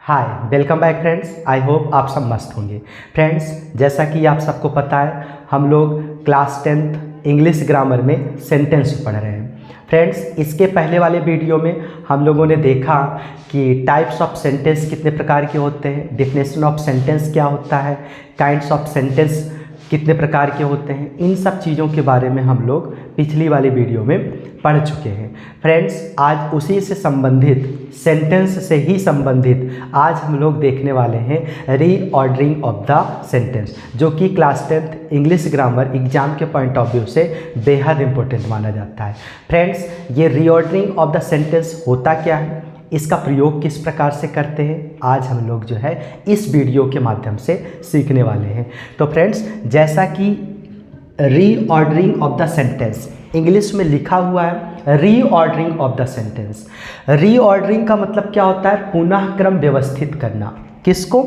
Hi, welcome back friends. I hope आप सब मस्त होंगे। फ्रेंड्स, जैसा कि आप सबको पता है, हम लोग क्लास 10th इंग्लिश ग्रामर में सेंटेंस पढ़ रहे हैं। फ्रेंड्स, इसके पहले वाले वीडियो में हम लोगों ने देखा कि टाइप्स ऑफ सेंटेंस कितने प्रकार के होते हैं, डेफिनेशन ऑफ सेंटेंस क्या होता है, काइंड्स ऑफ सेंटेंस कितने प्रकार के होते हैं। इन सब चीज़ों के बारे में हम लोग पिछली वाली वीडियो में पढ़ चुके हैं। फ्रेंड्स, आज उसी से संबंधित, सेंटेंस से ही संबंधित आज हम लोग देखने वाले हैं रीऑर्डरिंग ऑफ द सेंटेंस, जो कि class 10th English grammar exam के पॉइंट ऑफ व्यू से बेहद इंपॉर्टेंट माना जाता है। फ्रेंड्स, ये रीऑर्डरिंग ऑफ द सेंटेंस होता क्या है, इसका प्रयोग किस प्रकार से करते हैं, आज हम लोग जो है इस वीडियो के माध्यम से सीखने वाले हैं। तो फ्रेंड्स, जैसा कि reordering of the sentence English में लिखा हुआ है, reordering of the sentence. Reordering का मतलब क्या होता है? पुनः क्रम व्यवस्थित करना। किसको?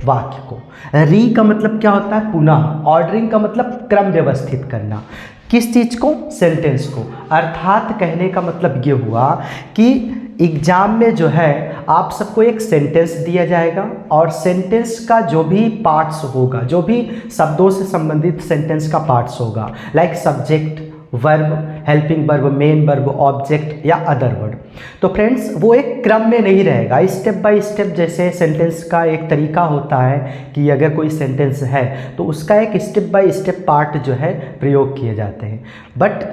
वाक्य को। री का मतलब क्या होता है? पुनः। ऑर्डरिंग का मतलब क्रम व्यवस्थित करना। किस चीज़ को? सेंटेंस को। अर्थात कहने का मतलब ये हुआ कि एग्जाम में जो है आप सबको एक सेंटेंस दिया जाएगा और सेंटेंस का जो भी पार्ट्स होगा, जो भी शब्दों से संबंधित सेंटेंस का पार्ट्स होगा, like subject, verb, helping verb, main verb, object या अदर वर्ड, तो फ्रेंड्स वो एक क्रम में नहीं रहेगा, स्टेप बाय स्टेप। जैसे सेंटेंस का एक तरीका होता है कि अगर कोई सेंटेंस है तो उसका एक स्टेप बाय स्टेप पार्ट जो है प्रयोग किए जाते हैं। बट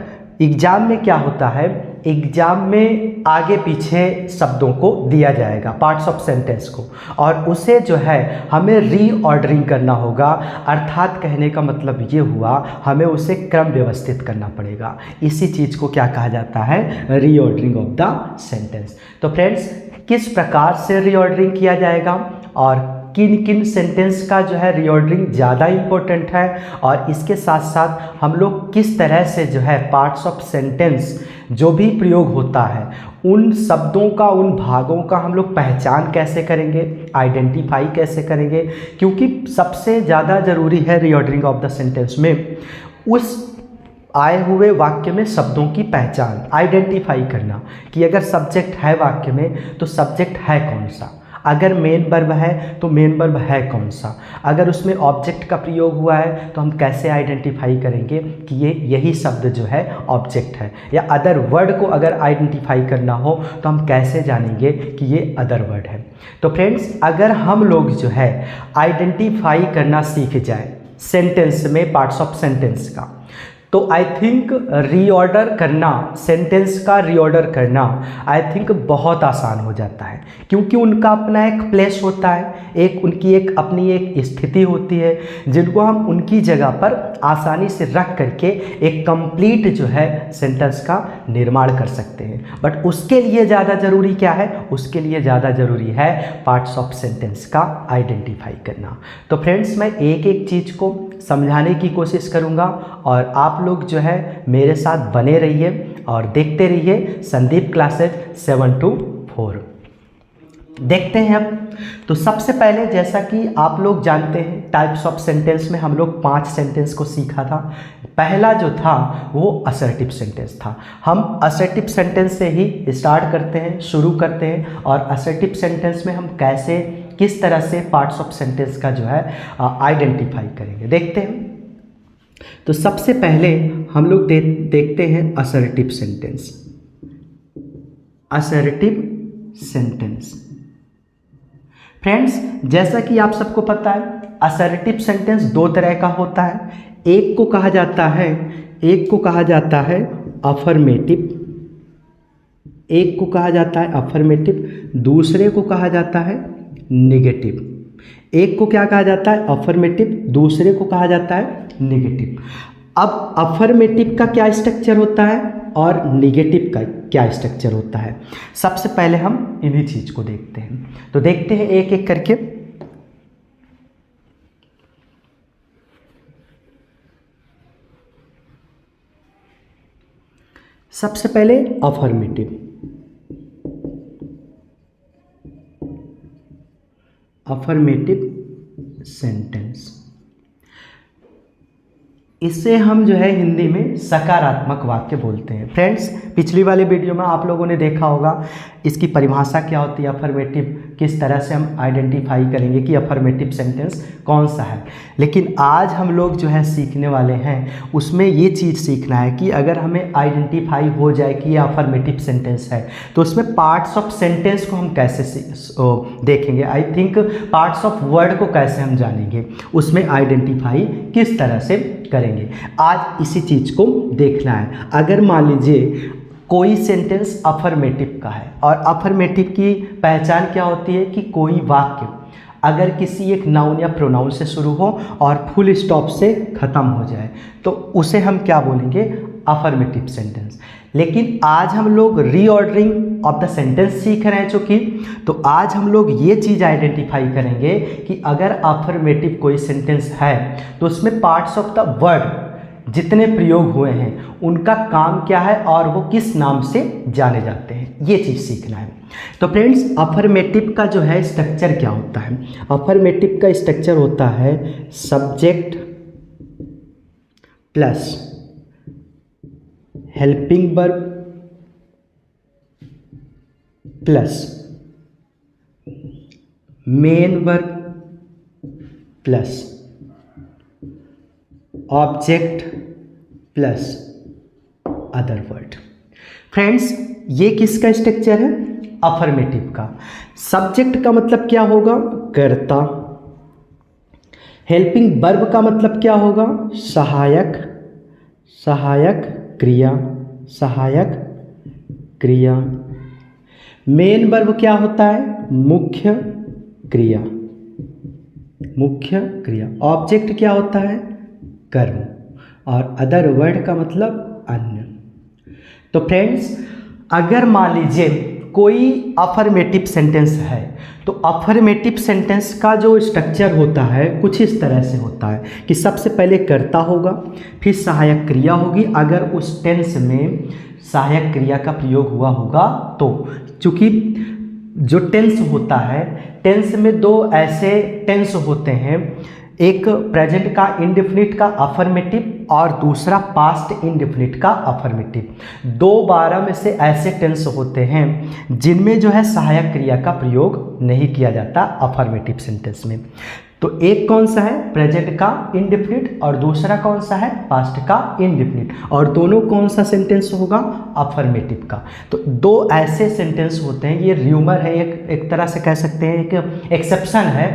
एग्जाम में क्या होता है, एग्जाम में आगे पीछे शब्दों को दिया जाएगा, पार्ट्स ऑफ सेंटेंस को, और उसे जो है हमें रीऑर्डरिंग करना होगा। अर्थात कहने का मतलब ये हुआ, हमें उसे क्रम व्यवस्थित करना पड़ेगा। इसी चीज़ को क्या कहा जाता है? Reordering of the sentence. तो फ्रेंड्स, किस प्रकार से रीऑर्डरिंग किया जाएगा और किन किन सेंटेंस का जो है रीऑर्डरिंग ज़्यादा इम्पोर्टेंट है, और इसके साथ साथ हम लोग किस तरह से जो है पार्ट्स ऑफ सेंटेंस जो भी प्रयोग होता है उन शब्दों का, उन भागों का हम लोग पहचान कैसे करेंगे, आइडेंटिफाई कैसे करेंगे। क्योंकि सबसे ज़्यादा ज़रूरी है रीऑर्डरिंग ऑफ द सेंटेंस में उस आए हुए वाक्य में शब्दों की पहचान, आइडेंटिफाई करना कि अगर सब्जेक्ट है वाक्य में तो सब्जेक्ट है कौन सा, अगर मेन वर्ब है तो मेन वर्ब है कौन सा, अगर उसमें ऑब्जेक्ट का प्रयोग हुआ है तो हम कैसे आइडेंटिफाई करेंगे कि ये यही शब्द जो है ऑब्जेक्ट है, या अदर वर्ड को अगर आइडेंटिफाई करना हो तो हम कैसे जानेंगे कि ये अदर वर्ड है। तो फ्रेंड्स, अगर हम लोग जो है आइडेंटिफाई करना सीख जाए सेंटेंस में पार्ट्स ऑफ सेंटेंस का, तो आई थिंक रीऑर्डर करना, सेंटेंस का रीऑर्डर करना आई थिंक बहुत आसान हो जाता है। क्योंकि उनका अपना एक प्लेस होता है, एक उनकी एक अपनी एक स्थिति होती है, जिनको हम उनकी जगह पर आसानी से रख करके एक कंप्लीट जो है सेंटेंस का निर्माण कर सकते हैं। बट उसके लिए ज़्यादा ज़रूरी क्या है? उसके लिए ज़्यादा ज़रूरी है पार्ट्स ऑफ सेंटेंस का आइडेंटिफाई करना। तो फ्रेंड्स, मैं एक एक चीज़ को समझाने की कोशिश करूंगा और आप लोग जो है मेरे साथ बने रहिए और देखते रहिए संदीप क्लासेज 7 to 4। देखते हैं अब। तो सबसे पहले, जैसा कि आप लोग जानते हैं, टाइप्स ऑफ सेंटेंस में हम लोग 5 सेंटेंस को सीखा था। पहला जो था वो असर्टिव सेंटेंस था। हम असर्टिव सेंटेंस से ही स्टार्ट करते हैं, शुरू करते हैं, और असर्टिव सेंटेंस में हम कैसे, किस तरह से पार्ट्स ऑफ सेंटेंस का जो है आइडेंटिफाई करेंगे, देखते हैं। तो सबसे पहले हम लोग देखते हैं assertive sentence. Assertive sentence friends, जैसा कि आप सबको पता है, असर्टिव सेंटेंस 2 तरह का होता है। एक को कहा जाता है अफर्मेटिव, एक को कहा जाता है अफर्मेटिव, दूसरे को कहा जाता है निगेटिव। एक को क्या कहा जाता है? अफर्मेटिव, दूसरे को कहा जाता है निगेटिव। अब अफर्मेटिव का क्या स्ट्रक्चर होता है और निगेटिव का क्या स्ट्रक्चर होता है, सबसे पहले हम इन्हीं चीज को देखते हैं। तो देखते हैं एक एक करके। सबसे पहले अफर्मेटिव। अफर्मेटिव सेंटेंस, इसे हम जो है हिंदी में सकारात्मक वाक्य बोलते हैं। फ्रेंड्स, पिछली वाले वीडियो में आप लोगों ने देखा होगा इसकी परिभाषा क्या होती है, अफर्मेटिव किस तरह से हम आइडेंटिफाई करेंगे कि अफर्मेटिव सेंटेंस कौन सा है। लेकिन आज हम लोग जो है सीखने वाले हैं उसमें ये चीज़ सीखना है कि अगर हमें आइडेंटिफाई हो जाए कि ये अफर्मेटिव सेंटेंस है तो उसमें पार्ट्स ऑफ सेंटेंस को हम कैसे देखेंगे, I think parts of word को कैसे हम जानेंगे, उसमें आइडेंटिफाई किस तरह से करेंगे। आज इसी चीज़ को देखना है। अगर मान लीजिए कोई सेंटेंस अफर्मेटिव का है, और अफर्मेटिव की पहचान क्या होती है कि कोई वाक्य अगर किसी एक नाउन या प्रोनाउन से शुरू हो और फुल स्टॉप से ख़त्म हो जाए तो उसे हम क्या बोलेंगे, अफर्मेटिव सेंटेंस। लेकिन आज हम लोग रीऑर्डरिंग ऑफ द सेंटेंस सीख रहे हैं चूँकि, तो आज हम लोग ये चीज़ आइडेंटिफाई करेंगे कि अगर अफर्मेटिव कोई सेंटेंस है तो उसमें पार्ट्स ऑफ द वर्ड जितने प्रयोग हुए हैं उनका काम क्या है और वो किस नाम से जाने जाते हैं, ये चीज़ सीखना है। तो फ्रेंड्स, अफर्मेटिव का जो है स्ट्रक्चर क्या होता है, अफर्मेटिव का स्ट्रक्चर होता है subject plus helping verb plus main verb plus object plus other word. Friends, ये किसका स्ट्रक्चर है, अफर्मेटिव का। सब्जेक्ट का मतलब क्या होगा, कर्ता। हेल्पिंग वर्ब का मतलब क्या होगा, सहायक, सहायक क्रिया, सहायक क्रिया। मेन वर्ब क्या होता है, मुख्य क्रिया, मुख्य क्रिया। ऑब्जेक्ट क्या होता है, कर्म, और अदर वर्ड का मतलब अन्य। तो फ्रेंड्स, अगर मान लीजिए कोई अफर्मेटिव सेंटेंस है तो अफर्मेटिव सेंटेंस का जो स्ट्रक्चर होता है कुछ इस तरह से होता है कि सबसे पहले कर्ता होगा, फिर सहायक क्रिया होगी अगर उस टेंस में सहायक क्रिया का प्रयोग हुआ होगा तो। चूँकि जो टेंस होता है, टेंस में दो ऐसे टेंस होते हैं, एक प्रेजेंट का इंडेफिनिट का अफर्मेटिव और दूसरा पास्ट इंडेफिनिट का अफर्मेटिव। 12 में से ऐसे टेंस होते हैं जिनमें जो है सहायक क्रिया का प्रयोग नहीं किया जाता अफर्मेटिव सेंटेंस में। तो एक कौन सा है, प्रेजेंट का इंडेफिनिट, और दूसरा कौन सा है, पास्ट का इंडेफिनिट, और दोनों कौन सा सेंटेंस होगा, अफर्मेटिव का। तो दो ऐसे सेंटेंस होते हैं, ये र्यूमर है, एक तरह से कह सकते हैं, एक एक्सेप्शन है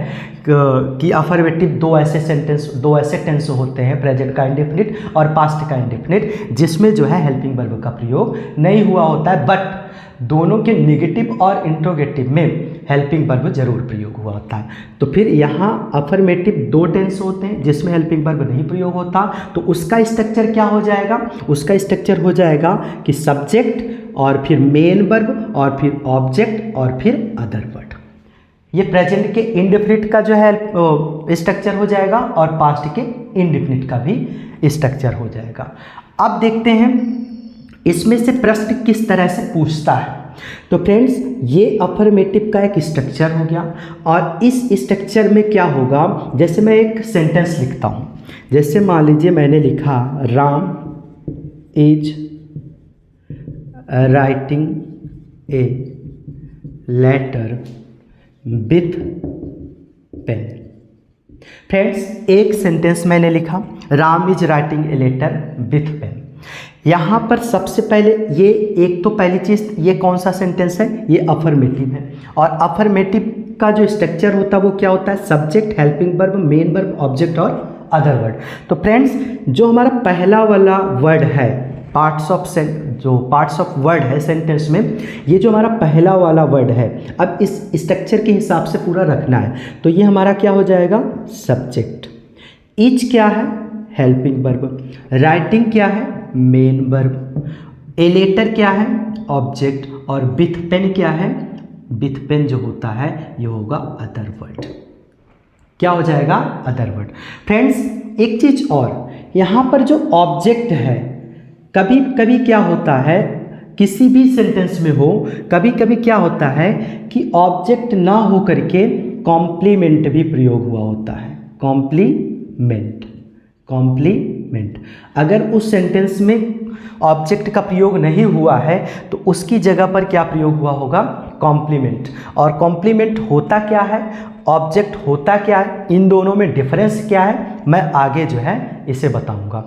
कि अफर्मेटिव दो ऐसे टेंस होते हैं, प्रेजेंट का इंडेफिनिट और पास्ट का इंडेफिनिट, जिसमें जो है हेल्पिंग वर्ब का प्रयोग नहीं हुआ होता है, बट दोनों के नेगेटिव और इंट्रोगेटिव में हेल्पिंग वर्ब जरूर प्रयोग हुआ होता है। तो फिर यहाँ अफर्मेटिव दो टेंस होते हैं जिसमें हेल्पिंग वर्ब नहीं प्रयोग होता, तो उसका स्ट्रक्चर क्या हो जाएगा, उसका स्ट्रक्चर हो जाएगा कि सब्जेक्ट और फिर मेन वर्ब और फिर ऑब्जेक्ट और फिर अदर वर्ड। ये प्रेजेंट के इंडेफिनिट का जो है स्ट्रक्चर हो जाएगा और पास्ट के इंडेफिनिट का भी स्ट्रक्चर हो जाएगा। अब देखते हैं इसमें से प्रश्न किस तरह से पूछता है। तो फ्रेंड्स, ये अफर्मेटिव का एक स्ट्रक्चर हो गया, और इस स्ट्रक्चर में क्या होगा, जैसे मैं एक सेंटेंस लिखता हूँ, जैसे मान लीजिए मैंने लिखा Ram is writing a letter with pen. Friends, एक सेंटेंस मैंने लिखा Ram is writing a letter with pen. यहाँ पर सबसे पहले ये एक तो पहली चीज़, ये कौन सा सेंटेंस है, ये अफर्मेटिव है, और अफर्मेटिव का जो स्ट्रक्चर होता है वो क्या होता है, subject, helping verb, main verb, object और अदर वर्ड। तो फ्रेंड्स, जो हमारा पहला वाला वर्ड है, पार्ट्स ऑफ वर्ड है सेंटेंस में, ये जो हमारा पहला वाला वर्ड है, अब इस स्ट्रक्चर के हिसाब से पूरा रखना है, तो ये हमारा क्या हो जाएगा, सब्जेक्ट। इज क्या है, हेल्पिंग वर्ब। राइटिंग क्या है, मेन वर्ब। ए लेटर क्या है, ऑब्जेक्ट। और विथ पेन क्या है, विथ पेन जो होता है ये होगा अदर वर्ड। क्या हो जाएगा, अदर वर्ड। फ्रेंड्स, एक चीज़ और, यहाँ पर जो ऑब्जेक्ट है, कभी कभी क्या होता है, किसी भी सेंटेंस में हो, कभी कभी क्या होता है कि ऑब्जेक्ट ना हो करके कॉम्प्लीमेंट भी प्रयोग हुआ होता है, कॉम्प्लीमेंट। कॉम्प्लीमेंट। अगर उस सेंटेंस में ऑब्जेक्ट का प्रयोग नहीं हुआ है तो उसकी जगह पर क्या प्रयोग हुआ होगा, कॉम्प्लीमेंट। और कॉम्प्लीमेंट होता क्या है, ऑब्जेक्ट होता क्या है, इन दोनों में डिफरेंस क्या है, मैं आगे जो है इसे बताऊंगा।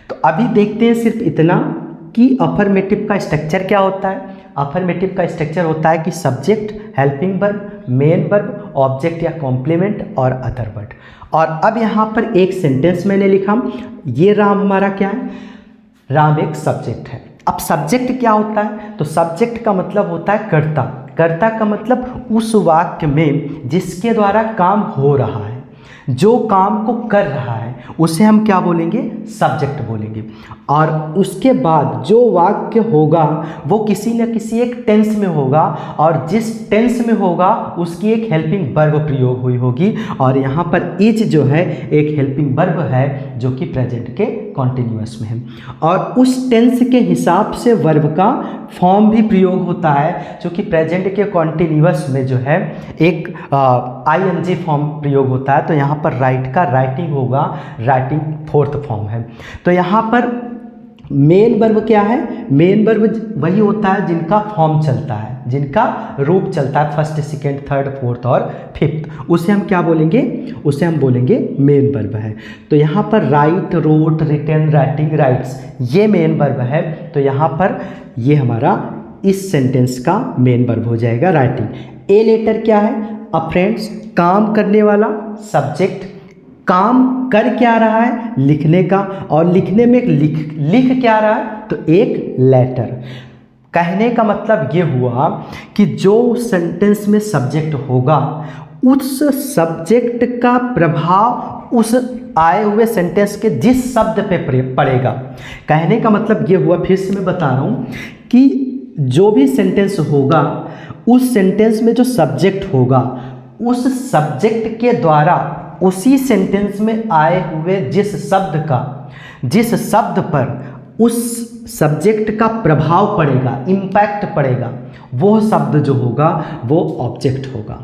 तो अभी देखते हैं सिर्फ इतना कि अफर्मेटिव का स्ट्रक्चर क्या होता है। अफर्मेटिव का स्ट्रक्चर होता है कि subject, helping verb, main verb, object या कॉम्प्लीमेंट और अदर वर्ड। और अब यहाँ पर एक सेंटेंस मैंने लिखा, ये राम हमारा क्या है, राम एक सब्जेक्ट है। अब सब्जेक्ट क्या होता है, तो सब्जेक्ट का मतलब होता है कर्ता। कर्ता का मतलब उस वाक्य में जिसके द्वारा काम हो रहा है, जो काम को कर रहा है, उसे हम क्या बोलेंगे, सब्जेक्ट बोलेंगे। और उसके बाद जो वाक्य होगा वो किसी न किसी एक टेंस में होगा, और जिस टेंस में होगा उसकी एक हेल्पिंग वर्ब प्रयोग हुई होगी। और यहाँ पर इज जो है एक हेल्पिंग वर्ब है जो कि प्रेजेंट के कॉन्टिन्यूअस में है। और उस टेंस के हिसाब से वर्ब का फॉर्म भी प्रयोग होता है, जो कि प्रेजेंट के कॉन्टिन्यूअस में जो है एक आईएनजी फॉर्म प्रयोग होता है। तो यहाँ पर राइट का राइटिंग होगा, राइटिंग फोर्थ फॉर्म है। तो यहाँ पर मेन वर्ब क्या है, मेन वर्ब वही होता है जिनका फॉर्म चलता है, जिनका रूप चलता है फर्स्ट, सेकेंड, थर्ड, फोर्थ और फिफ्थ, उसे हम क्या बोलेंगे, उसे हम बोलेंगे मेन वर्ब है। तो यहाँ पर write, wrote, written, writing, writes, ये मेन वर्ब है। तो यहाँ पर ये हमारा इस सेंटेंस का मेन वर्ब हो जाएगा राइटिंग। ए लेटर क्या है, अब फ्रेंड्स काम करने वाला सब्जेक्ट, काम कर क्या रहा है, लिखने का, और लिखने में लिख क्या रहा है, तो एक लेटर। कहने का मतलब ये हुआ कि जो सेंटेंस में सब्जेक्ट होगा उस सब्जेक्ट का प्रभाव उस आए हुए सेंटेंस के जिस शब्द पे पड़ेगा। कहने का मतलब ये हुआ, फिर से मैं बता रहा हूँ कि जो भी सेंटेंस होगा उस सेंटेंस में जो सब्जेक्ट होगा उस सब्जेक्ट के द्वारा उसी सेंटेंस में आए हुए जिस शब्द पर उस सब्जेक्ट का प्रभाव पड़ेगा, इम्पैक्ट पड़ेगा, वो शब्द जो होगा वो ऑब्जेक्ट होगा।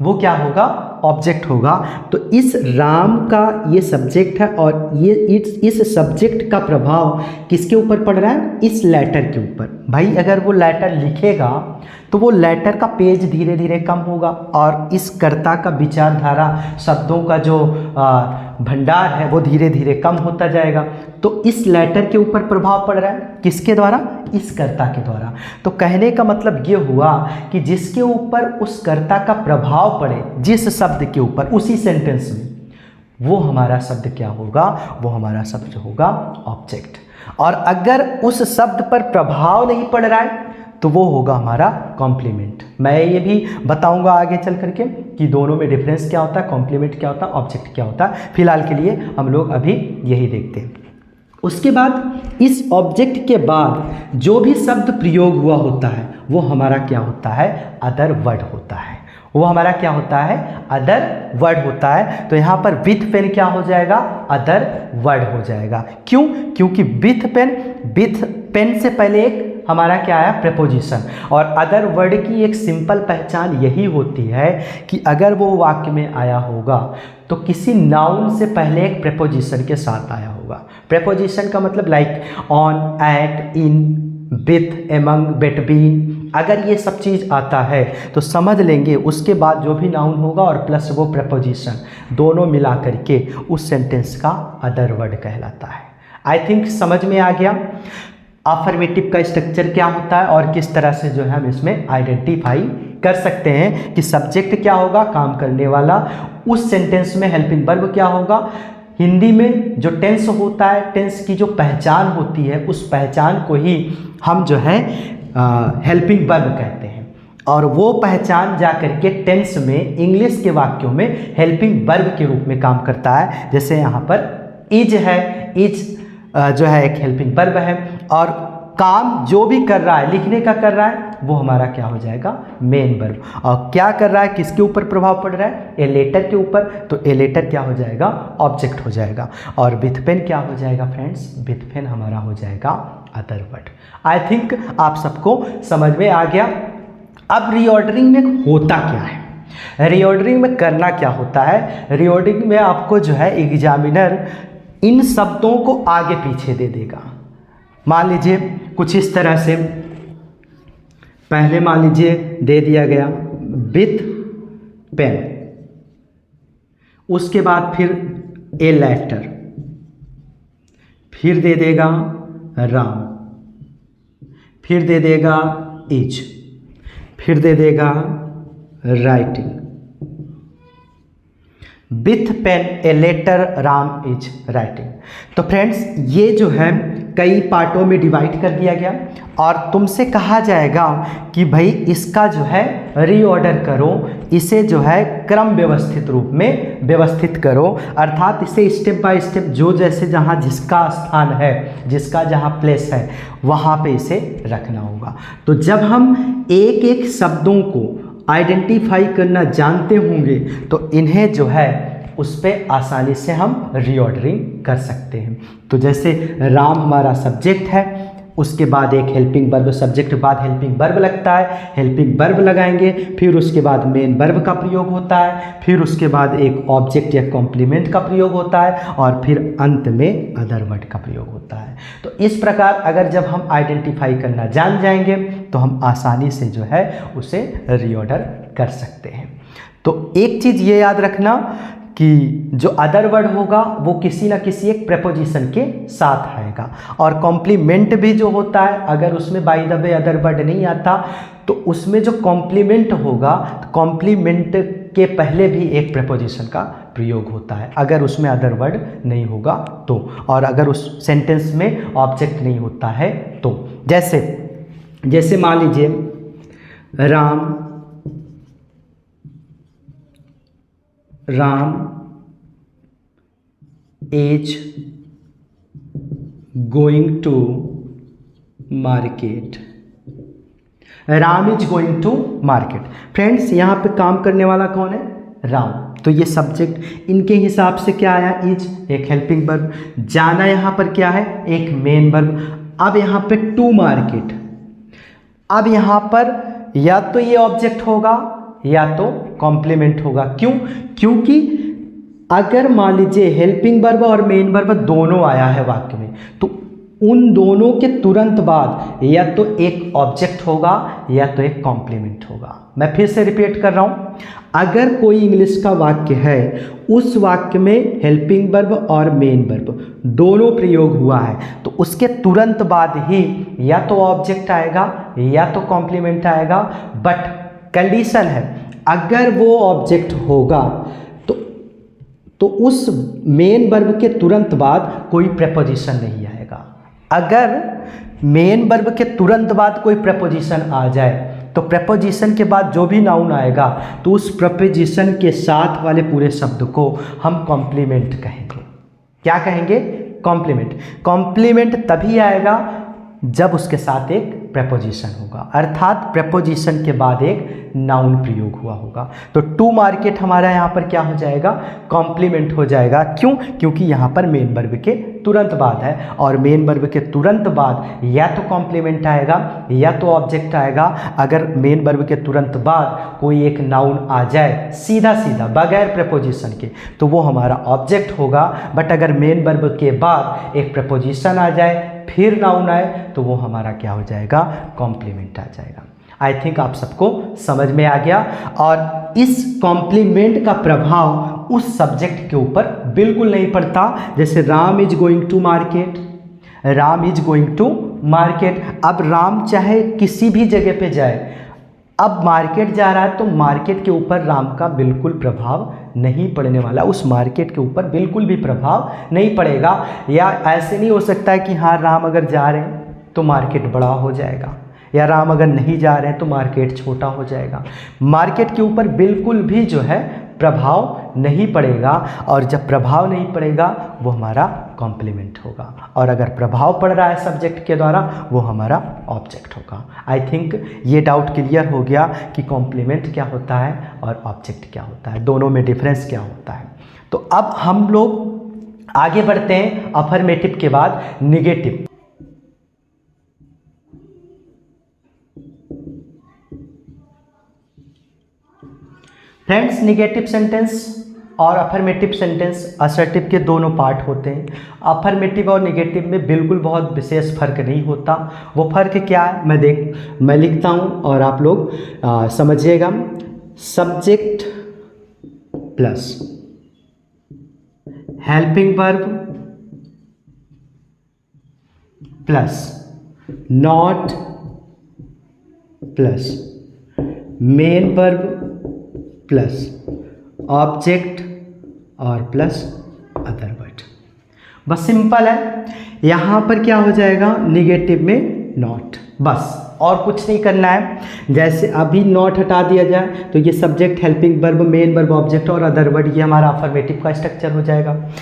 वो क्या होगा, ऑब्जेक्ट होगा। तो इस राम का ये सब्जेक्ट है और ये इस सब्जेक्ट का प्रभाव किसके ऊपर पड़ रहा है, इस लेटर के ऊपर। भाई अगर वो लेटर लिखेगा तो वो लेटर का पेज धीरे धीरे कम होगा और इस कर्ता का विचारधारा, शब्दों का जो भंडार है वो धीरे धीरे कम होता जाएगा। तो इस लेटर के ऊपर प्रभाव पड़ रहा है, किसके द्वारा, इस कर्ता के द्वारा। तो कहने का मतलब ये हुआ कि जिसके ऊपर उस कर्ता का प्रभाव पड़े, जिस शब्द के ऊपर उसी सेंटेंस में, वो हमारा शब्द क्या होगा, वो हमारा शब्द होगा ऑब्जेक्ट। और अगर उस शब्द पर प्रभाव नहीं पड़ रहा है तो वो होगा हमारा कॉम्प्लीमेंट। मैं ये भी बताऊंगा आगे चल करके कि दोनों में डिफरेंस क्या होता है, कॉम्प्लीमेंट क्या होता है, ऑब्जेक्ट क्या होता है। फिलहाल के लिए हम लोग अभी यही देखते हैं। उसके बाद इस ऑब्जेक्ट के बाद जो भी शब्द प्रयोग हुआ होता है वो हमारा क्या होता है, अदर वर्ड होता है। वो हमारा क्या होता है, अदर वर्ड होता है। तो यहाँ पर विथ पेन क्या हो जाएगा, अदर वर्ड हो जाएगा। क्यों, क्योंकि विथ पेन से पहले एक हमारा क्या है, प्रेपोजिशन। और अदर वर्ड की एक सिंपल पहचान यही होती है कि अगर वो वाक्य में आया होगा तो किसी नाउन से पहले एक प्रेपोजिशन के साथ आया होगा। प्रेपोजिशन का मतलब like on, at, in, with, among, between, अगर ये सब चीज़ आता है तो समझ लेंगे उसके बाद जो भी नाउन होगा और प्लस वो प्रेपोजिशन, दोनों मिला करके उस सेंटेंस का अदर वर्ड कहलाता है। आई थिंक समझ में आ गया अफर्मेटिव का स्ट्रक्चर क्या होता है और किस तरह से जो है हम इसमें आइडेंटिफाई कर सकते हैं कि सब्जेक्ट क्या होगा, काम करने वाला, उस सेंटेंस में हेल्पिंग वर्ब क्या होगा। हिंदी में जो टेंस होता है, टेंस की जो पहचान होती है, उस पहचान को ही हम जो है हेल्पिंग वर्ब कहते हैं। और वो पहचान जा करके टेंस में, इंग्लिश के वाक्यों में हेल्पिंग वर्ब के रूप में काम करता है। जैसे यहाँ पर इज है, इज जो है एक हेल्पिंग वर्ब है, और काम जो भी कर रहा है, लिखने का कर रहा है, वो हमारा क्या हो जाएगा, मेन वर्ब। और क्या कर रहा है, किसके ऊपर प्रभाव पड़ रहा है, ए लेटर के ऊपर, तो ए लेटर क्या हो जाएगा, ऑब्जेक्ट हो जाएगा। और विथ पेन क्या हो जाएगा फ्रेंड्स, विथ पेन हमारा हो जाएगा अदर वर्ड। आई थिंक आप सबको समझ में आ गया। अब रीऑर्डरिंग में होता क्या है, रीऑर्डरिंग में करना क्या होता है। रीऑर्डरिंग में आपको जो है एग्जामिनर इन शब्दों को आगे पीछे दे देगा। मान लीजिए कुछ इस तरह से, पहले मान लीजिए दे दिया गया विथ पेन, उसके बाद फिर ए लेटर, फिर दे देगा राम, फिर दे देगा इज, फिर दे देगा writing, with pen a letter Ram is writing. तो फ्रेंड्स ये जो है कई पार्टों में डिवाइड कर दिया गया और तुमसे कहा जाएगा कि भाई इसका जो है रीऑर्डर करो, इसे जो है क्रम व्यवस्थित रूप में व्यवस्थित करो, अर्थात इसे स्टेप बाय स्टेप जो जैसे जहाँ जिसका स्थान है, जिसका जहाँ प्लेस है वहाँ पे इसे रखना होगा। तो जब हम एक एक शब्दों को आइडेंटिफाई करना जानते होंगे तो इन्हें जो है उस पर आसानी से हम रीऑर्डरिंग कर सकते हैं। तो जैसे राम हमारा सब्जेक्ट है, उसके बाद एक हेल्पिंग वर्ब, सब्जेक्ट के बाद हेल्पिंग वर्ब लगता है, हेल्पिंग वर्ब लगाएंगे, फिर उसके बाद मेन वर्ब का प्रयोग होता है, फिर उसके बाद एक ऑब्जेक्ट या कॉम्प्लीमेंट का प्रयोग होता है और फिर अंत में अदर वर्ड का प्रयोग होता है। तो इस प्रकार अगर जब हम आइडेंटिफाई करना जान जाएंगे तो हम आसानी से जो है उसे रीऑर्डर कर सकते हैं। तो एक चीज़ ये याद रखना कि जो अदर वर्ड होगा वो किसी ना किसी एक प्रेपोजिशन के साथ आएगा, और कॉम्प्लीमेंट भी जो होता है अगर उसमें by the way other word नहीं आता तो उसमें जो कॉम्प्लीमेंट होगा, कॉम्प्लीमेंट के पहले भी एक प्रेपोजिशन का प्रयोग होता है अगर उसमें अदर वर्ड नहीं होगा तो, और अगर उस सेंटेंस में ऑब्जेक्ट नहीं होता है तो। जैसे मान लीजिए Ram is going to market, Ram is going to market. Friends यहाँ पे काम करने वाला कौन है? राम। तो ये सब्जेक्ट इनके हिसाब से क्या आया? इज, एक हेल्पिंग वर्ब, जाना यहाँ पर क्या है? एक मेन वर्ब। अब यहाँ पे टू मार्केट, अब यहाँ पर या तो ये ऑब्जेक्ट होगा या तो कॉम्प्लीमेंट होगा। क्यों? क्योंकि अगर मान लीजिए हेल्पिंग वर्ब और मेन वर्ब दोनों आया है वाक्य में तो उन दोनों के तुरंत बाद या तो एक ऑब्जेक्ट होगा या तो एक कॉम्प्लीमेंट होगा। मैं फिर से रिपीट कर रहा हूँ, अगर कोई इंग्लिश का वाक्य है उस वाक्य में हेल्पिंग वर्ब और मेन वर्ब दोनों प्रयोग हुआ है तो उसके तुरंत बाद ही या तो ऑब्जेक्ट आएगा या तो कॉम्प्लीमेंट आएगा। बट कंडीशन है, अगर वो ऑब्जेक्ट होगा तो उस मेन वर्ब के तुरंत बाद कोई प्रेपोजिशन नहीं आएगा। अगर मेन वर्ब के तुरंत बाद कोई प्रेपोजिशन आ जाए तो प्रेपोजिशन के बाद जो भी नाउन आएगा तो उस प्रेपोजिशन के साथ वाले पूरे शब्द को हम कॉम्प्लीमेंट कहेंगे। क्या कहेंगे? कॉम्प्लीमेंट। कॉम्प्लीमेंट तभी आएगा जब उसके साथ एक प्रेपोजिशन होगा, अर्थात प्रेपोजिशन के बाद एक नाउन प्रयोग हुआ होगा। तो टू मार्केट हमारा यहाँ पर क्या हो जाएगा? कॉम्प्लीमेंट हो जाएगा। क्यों? क्योंकि यहाँ पर मेन वर्ब के तुरंत बाद है और मेन वर्ब के तुरंत बाद या तो कॉम्प्लीमेंट आएगा या तो ऑब्जेक्ट आएगा। अगर मेन वर्ब के तुरंत बाद कोई एक नाउन आ जाए सीधा सीधा बगैर प्रेपोजिशन के तो वो हमारा ऑब्जेक्ट होगा। बट अगर मेन वर्ब के बाद एक प्रेपोजिशन आ जाए फिर नाउन आए तो वो हमारा क्या हो जाएगा? कॉम्प्लीमेंट आ जाएगा। आई थिंक आप सबको समझ में आ गया। और इस कॉम्प्लीमेंट का प्रभाव उस सब्जेक्ट के ऊपर बिल्कुल नहीं पड़ता। जैसे Ram is going to market, Ram is going to market. अब राम चाहे किसी भी जगह पे जाए, अब मार्केट जा रहा है तो मार्केट के ऊपर राम का बिल्कुल प्रभाव नहीं पड़ने वाला, उस मार्केट के ऊपर बिल्कुल भी प्रभाव नहीं पड़ेगा। या ऐसे नहीं हो सकता है कि हाँ राम अगर जा रहे हैं तो मार्केट बड़ा हो जाएगा, या राम अगर नहीं जा रहे हैं तो मार्केट छोटा हो जाएगा। मार्केट के ऊपर बिल्कुल भी जो है प्रभाव नहीं पड़ेगा, और जब प्रभाव नहीं पड़ेगा वो हमारा कॉम्प्लीमेंट होगा, और अगर प्रभाव पड़ रहा है सब्जेक्ट के द्वारा वो हमारा ऑब्जेक्ट होगा। आई थिंक ये डाउट क्लियर हो गया कि कॉम्प्लीमेंट क्या होता है और ऑब्जेक्ट क्या होता है, दोनों में डिफरेंस क्या होता है। तो अब हम लोग आगे बढ़ते हैं अफर्मेटिव के बाद निगेटिव। फ्रेंड्स, निगेटिव सेंटेंस और अफर्मेटिव सेंटेंस असर्टिव के दोनों पार्ट होते हैं। अफर्मेटिव और नेगेटिव में बिल्कुल बहुत विशेष फर्क नहीं होता। वो फर्क क्या है मैं लिखता हूँ और आप लोग समझिएगा। Subject plus helping verb plus not plus main verb plus object और प्लस अदर वर्ड। बस सिंपल है। यहाँ पर क्या हो जाएगा, निगेटिव में नॉट, बस और कुछ नहीं करना है। जैसे अभी नॉट हटा दिया जाए तो ये subject, helping verb, main verb, object और अदर वर्ड, ये हमारा अफर्मेटिव का स्ट्रक्चर हो जाएगा।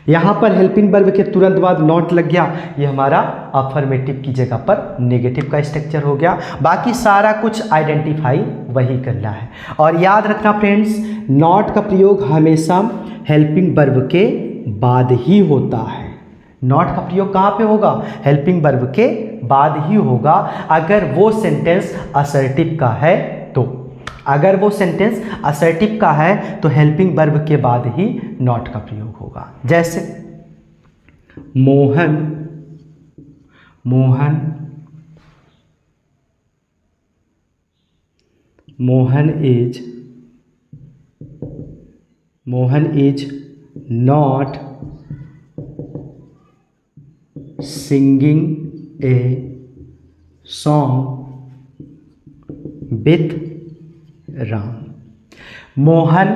यहाँ पर हेल्पिंग वर्ब के तुरंत बाद नॉट लग गया, ये हमारा अफर्मेटिव की जगह पर नेगेटिव का स्ट्रक्चर हो गया। बाकी सारा कुछ आइडेंटिफाई वही करना है। और याद रखना फ्रेंड्स, नॉट का प्रयोग हमेशा हेल्पिंग वर्ब के बाद ही होता है। नॉट का प्रयोग कहाँ पे होगा, हेल्पिंग वर्ब के बाद ही होगा, अगर वो सेंटेंस असर्टिव का है तो। अगर वो सेंटेंस असर्टिव का है तो हेल्पिंग वर्ब के बाद ही नॉट का प्रयोग होगा। जैसे Mohan is not singing a song with Ram. Mohan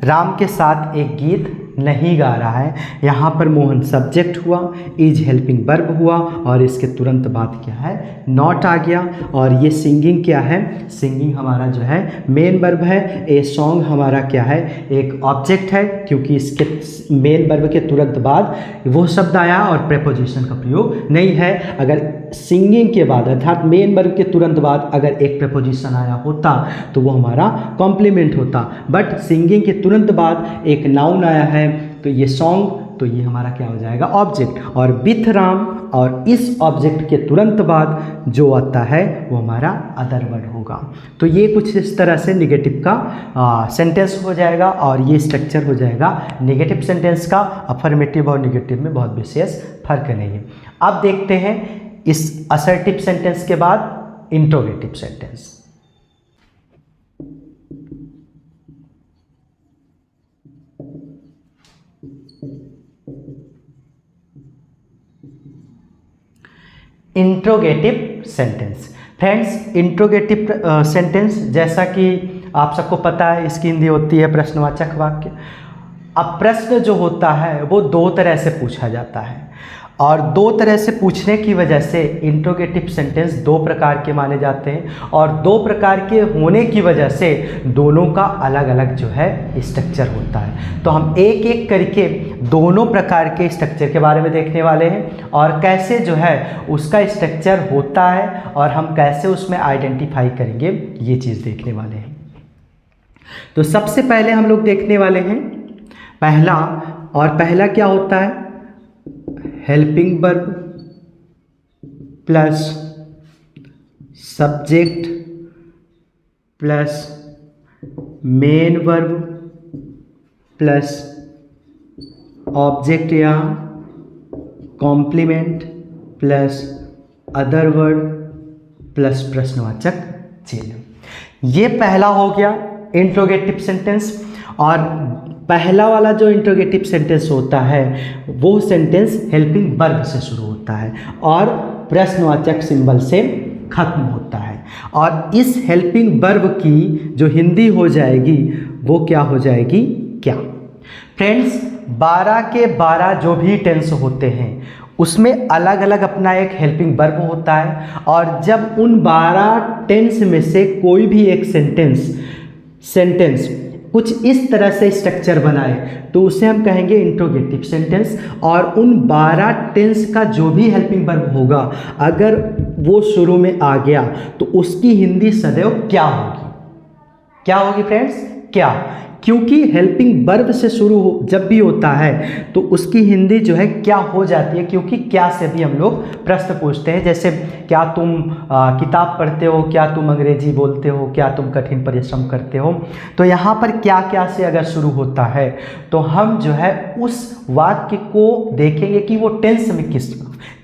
Ram के साथ एक गीत नहीं गा रहा है। यहाँ पर मोहन सब्जेक्ट हुआ, इज हेल्पिंग वर्ब हुआ और इसके तुरंत बाद क्या है, नॉट आ गया। और ये सिंगिंग क्या है, सिंगिंग हमारा जो है मेन वर्ब है। ए सॉन्ग हमारा क्या है, एक ऑब्जेक्ट है, क्योंकि इसके मेन वर्ब के तुरंत बाद वो शब्द आया और प्रेपोजिशन का प्रयोग नहीं है। अगर सिंगिंग के बाद अर्थात मेन वर्ब के तुरंत बाद अगर एक प्रेपोजिशन आया होता तो वो हमारा कॉम्प्लीमेंट होता, बट सिंगिंग के तुरंत बाद एक नाउन आया है तो ये सॉन्ग, तो ये हमारा क्या हो जाएगा, ऑब्जेक्ट। और विथ राम, और इस ऑब्जेक्ट के तुरंत बाद जो आता है वो हमारा अदर वर्ड होगा। तो ये कुछ इस तरह से निगेटिव का सेंटेंस हो जाएगा और ये स्ट्रक्चर हो जाएगा निगेटिव सेंटेंस का। अफर्मेटिव और निगेटिव में बहुत विशेष फर्क नहीं है। अब देखते हैं इस असर्टिव सेंटेंस के बाद interrogative sentence. Interrogative sentence. Friends, interrogative sentence जैसा कि आप सबको पता है, इसकी हिंदी होती है प्रश्नवाचक वाक्य। अब प्रश्न जो होता है वो दो तरह से पूछा जाता है और दो तरह से पूछने की वजह से इंट्रोगेटिव सेंटेंस दो प्रकार के माने जाते हैं और दो प्रकार के होने की वजह से दोनों का अलग अलग जो है स्ट्रक्चर होता है। तो हम एक एक करके दोनों प्रकार के स्ट्रक्चर के बारे में देखने वाले हैं और कैसे जो है उसका स्ट्रक्चर होता है और हम कैसे उसमें आइडेंटिफाई करेंगे, ये चीज़ देखने वाले हैं। तो सबसे पहले हम लोग देखने वाले हैं पहला क्या होता है, helping verb plus subject plus main verb plus object या complement plus other word plus प्रश्नवाचक चिन्ह। ये पहला हो गया इंट्रोगेटिव सेंटेंस। और पहला वाला जो इंट्रोगेटिव सेंटेंस होता है वो सेंटेंस हेल्पिंग वर्ब से शुरू होता है और प्रश्नवाचक सिंबल से खत्म होता है। और इस हेल्पिंग वर्ब की जो हिंदी हो जाएगी वो क्या हो जाएगी, क्या। फ्रेंड्स, 12 के 12 जो भी टेंस होते हैं उसमें अलग अलग अपना एक हेल्पिंग वर्ब होता है और जब उन 12 टेंस में से कोई भी एक सेंटेंस कुछ इस तरह से स्ट्रक्चर बनाए तो उसे हम कहेंगे इंट्रोगेटिव सेंटेंस। और उन 12 टेंस का जो भी हेल्पिंग वर्ब होगा अगर वो शुरू में आ गया तो उसकी हिंदी सदैव क्या होगी, क्या होगी फ्रेंड्स, क्या। क्योंकि हेल्पिंग वर्ब से शुरू हो जब भी होता है तो उसकी हिंदी जो है क्या हो जाती है, क्योंकि क्या से भी हम लोग प्रश्न पूछते हैं। जैसे क्या तुम किताब पढ़ते हो, क्या तुम अंग्रेजी बोलते हो, क्या तुम कठिन परिश्रम करते हो। तो यहाँ पर क्या क्या से अगर शुरू होता है तो हम जो है उस वाक्य को देखेंगे कि वो टेंस में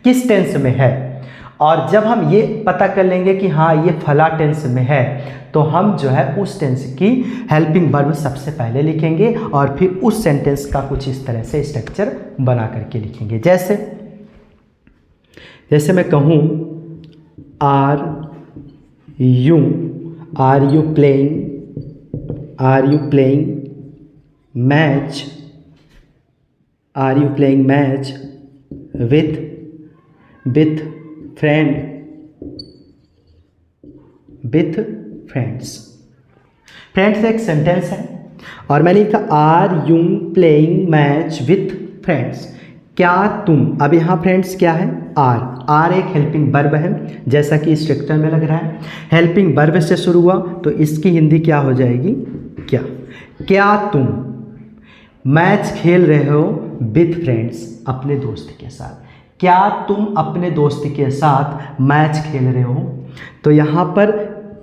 किस टेंस में है, और जब हम ये पता कर लेंगे कि हाँ ये फला टेंस में है तो हम जो है उस टेंस की हेल्पिंग वर्ब सबसे पहले लिखेंगे और फिर उस सेंटेंस का कुछ इस तरह से स्ट्रक्चर बना करके लिखेंगे। जैसे मैं कहूँ are you playing match with friends एक सेंटेंस है और मैंने लिखा are you playing match with friends. क्या तुम, अब यहाँ फ्रेंड्स क्या है, आर एक हेल्पिंग वर्ब है जैसा कि स्ट्रक्चर में लग रहा है। हेल्पिंग वर्ब से शुरू हुआ तो इसकी हिंदी क्या हो जाएगी, क्या तुम मैच खेल रहे हो विथ फ्रेंड्स, अपने दोस्त के साथ। क्या तुम अपने दोस्त के साथ मैच खेल रहे हो। तो यहाँ पर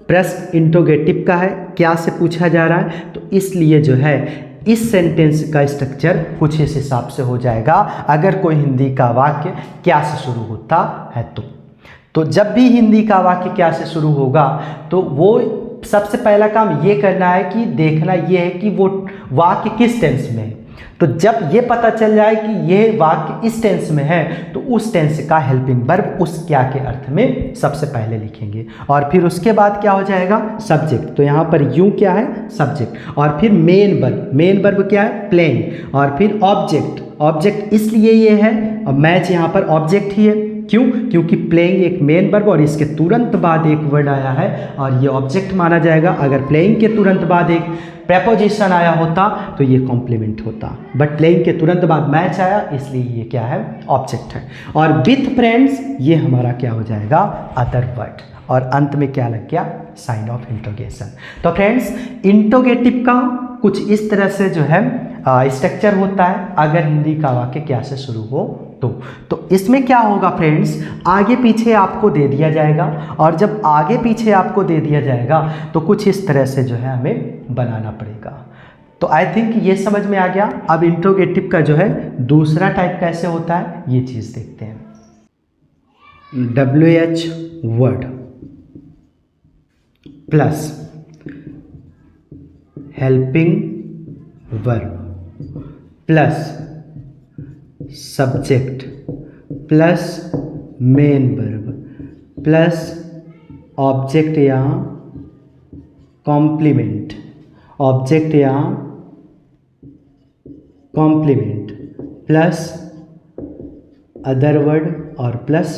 प्रश्न इंट्रोगेटिव का है, क्या से पूछा जा रहा है, तो इसलिए जो है इस सेंटेंस का स्ट्रक्चर कुछ इस हिसाब से हो जाएगा अगर कोई हिंदी का वाक्य क्या से शुरू होता है तो जब भी हिंदी का वाक्य क्या से शुरू होगा तो वो सबसे पहला काम ये करना है कि देखना ये है कि वो वाक्य किस टेंस में है। तो जब ये पता चल जाए कि ये वाक्य इस टेंस में है तो उस टेंस का हेल्पिंग वर्ब उस क्या के अर्थ में सबसे पहले लिखेंगे और फिर उसके बाद क्या हो जाएगा, सब्जेक्ट। तो यहाँ पर यू क्या है, सब्जेक्ट, और फिर मेन वर्ब क्या है, प्लेइंग, और फिर ऑब्जेक्ट इसलिए ये है और मैच यहाँ पर ऑब्जेक्ट ही है। क्यों, क्योंकि प्लेइंग एक मेन वर्ब और इसके तुरंत बाद एक वर्ड आया है और ये ऑब्जेक्ट माना जाएगा। अगर प्लेइंग के तुरंत बाद एक प्रेपोजिशन आया होता तो ये कॉम्प्लीमेंट होता, बट प्लेइंग के तुरंत बाद मैच आया इसलिए ये क्या है, ऑब्जेक्ट है। और विथ फ्रेंड्स ये हमारा क्या हो जाएगा, अदर वर्ड, और अंत में क्या लग गया, साइन ऑफ इंट्रोगेशन। तो फ्रेंड्स इंट्रोगेटिव का कुछ इस तरह से जो है स्ट्रक्चर होता है अगर हिंदी का वाक्य क्या से शुरू हो तो इसमें क्या होगा फ्रेंड्स, आगे पीछे आपको दे दिया जाएगा और जब आगे पीछे आपको दे दिया जाएगा तो कुछ इस तरह से जो है हमें बनाना पड़ेगा। तो आई थिंक ये समझ में आ गया। अब इंट्रोगेटिव का जो है दूसरा टाइप कैसे होता है ये चीज़ देखते हैं। WH word plus helping verb plus subject plus main verb plus object यहाँ कॉम्प्लीमेंट, ऑब्जेक्ट यहाँ कॉम्प्लीमेंट प्लस अदर वर्ड और प्लस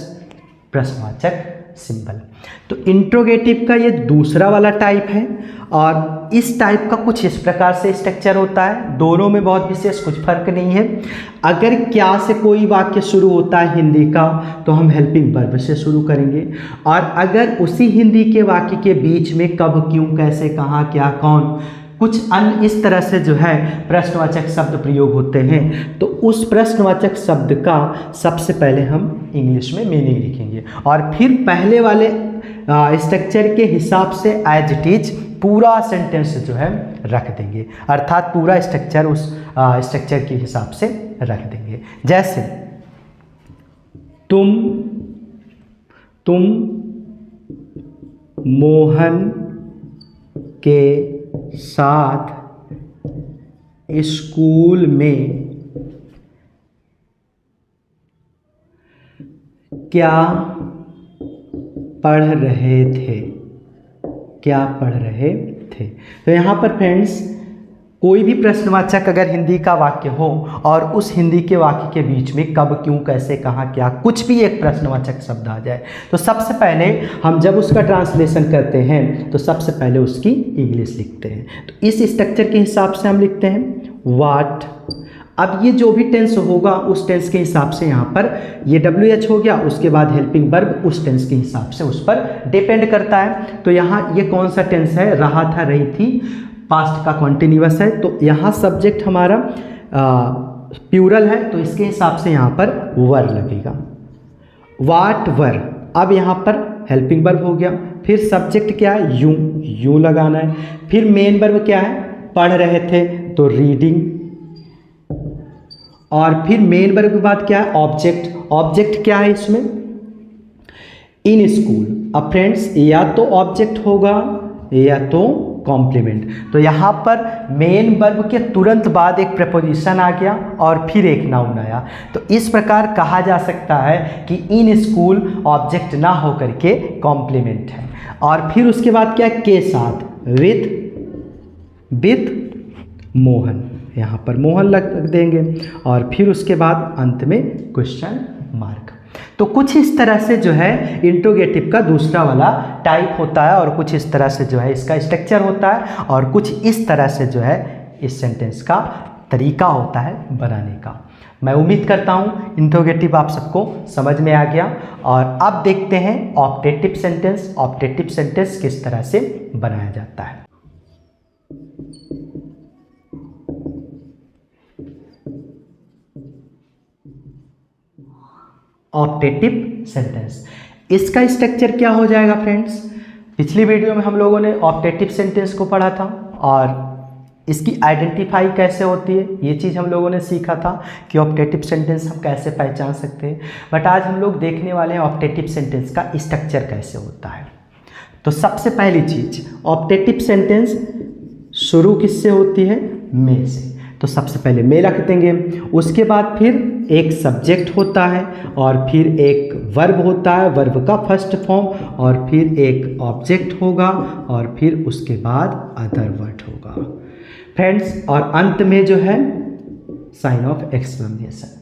प्रश्नवाचक सिंबल। तो इंट्रोगेटिव का ये दूसरा वाला टाइप है और इस टाइप का कुछ इस प्रकार से स्ट्रक्चर होता है। दोनों में बहुत विशेष कुछ फर्क नहीं है। अगर क्या से कोई वाक्य शुरू होता है हिंदी का तो हम हेल्पिंग वर्ब से शुरू करेंगे, और अगर उसी हिंदी के वाक्य के बीच में कब, क्यों, कैसे, कहाँ, क्या, कौन, कुछ अन्य इस तरह से जो है प्रश्नवाचक शब्द प्रयोग होते हैं तो उस प्रश्नवाचक शब्द का सबसे पहले हम इंग्लिश में मीनिंग लिखेंगे और फिर पहले वाले स्ट्रक्चर के हिसाब से एज इट इज पूरा सेंटेंस जो है रख देंगे, अर्थात पूरा स्ट्रक्चर उस स्ट्रक्चर के हिसाब से रख देंगे। जैसे तुम मोहन के साथ स्कूल में क्या पढ़ रहे थे, तो यहाँ पर फ्रेंड्स कोई भी प्रश्नवाचक अगर हिंदी का वाक्य हो और उस हिंदी के वाक्य के बीच में कब, क्यों, कैसे, कहाँ, क्या, कुछ भी एक प्रश्नवाचक शब्द आ जाए तो सबसे पहले हम जब उसका ट्रांसलेशन करते हैं तो सबसे पहले उसकी इंग्लिश लिखते हैं। तो इस स्ट्रक्चर के हिसाब से हम लिखते हैं व्हाट। अब ये जो भी टेंस होगा उस टेंस के हिसाब से यहाँ पर ये WH हो गया, उसके बाद हेल्पिंग वर्ब उस टेंस के हिसाब से उस पर डिपेंड करता है। तो यहाँ ये कौन सा टेंस है, रहा था, रही थी, पास्ट का कॉन्टिन्यूअस है, तो यहाँ सब्जेक्ट हमारा प्लूरल है, तो इसके हिसाब से यहाँ पर वर लगेगा, वाट वर। अब यहाँ पर हेल्पिंग वर्ब हो गया, फिर सब्जेक्ट क्या है, यूं लगाना है, फिर मेन वर्ब क्या है, पढ़ रहे थे तो रीडिंग, और फिर मेन वर्ब के बाद क्या है, ऑब्जेक्ट क्या है इसमें, इन स्कूल। अब फ्रेंड्स या तो ऑब्जेक्ट होगा या तो कॉम्प्लीमेंट, तो यहाँ पर मेन वर्ब के तुरंत बाद एक प्रपोजिशन आ गया और फिर एक नाउन आया, तो इस प्रकार कहा जा सकता है कि इन स्कूल ऑब्जेक्ट ना होकर के कॉम्प्लीमेंट है। और फिर उसके बाद क्या, के साथ, विथ मोहन, यहाँ पर मोहन लग देंगे, और फिर उसके बाद अंत में क्वेश्चन मार्क। तो कुछ इस तरह से जो है इंट्रोगेटिव का दूसरा वाला टाइप होता है, और कुछ इस तरह से जो है इसका स्ट्रक्चर होता है, और कुछ इस तरह से जो है इस सेंटेंस का तरीका होता है बनाने का। मैं उम्मीद करता हूँ इंट्रोगेटिव आप सबको समझ में आ गया। और अब देखते हैं ऑप्टेटिव सेंटेंस। ऑप्टेटिव सेंटेंस किस तरह से बनाया जाता है। ऑप्टेटिव सेंटेंस, इसका स्ट्रक्चर क्या हो जाएगा फ्रेंड्स। पिछली वीडियो में हम लोगों ने ऑप्टेटिव सेंटेंस को पढ़ा था और इसकी आइडेंटिफाई कैसे होती है ये चीज़ हम लोगों ने सीखा था कि ऑप्टेटिव सेंटेंस हम कैसे पहचान सकते हैं। बट आज हम लोग देखने वाले हैं ऑप्टेटिव सेंटेंस का स्ट्रक्चर कैसे होता है। तो सबसे पहली चीज़, ऑप्टेटिव सेंटेंस शुरू किससे होती है, में से, तो सबसे पहले में रख देंगे, उसके बाद फिर एक सब्जेक्ट होता है और फिर एक वर्ब होता है, वर्ब का फर्स्ट फॉर्म, और फिर एक ऑब्जेक्ट होगा और फिर उसके बाद अदर वर्ड होगा फ्रेंड्स, और अंत में जो है साइन ऑफ एक्सक्लेमेशन।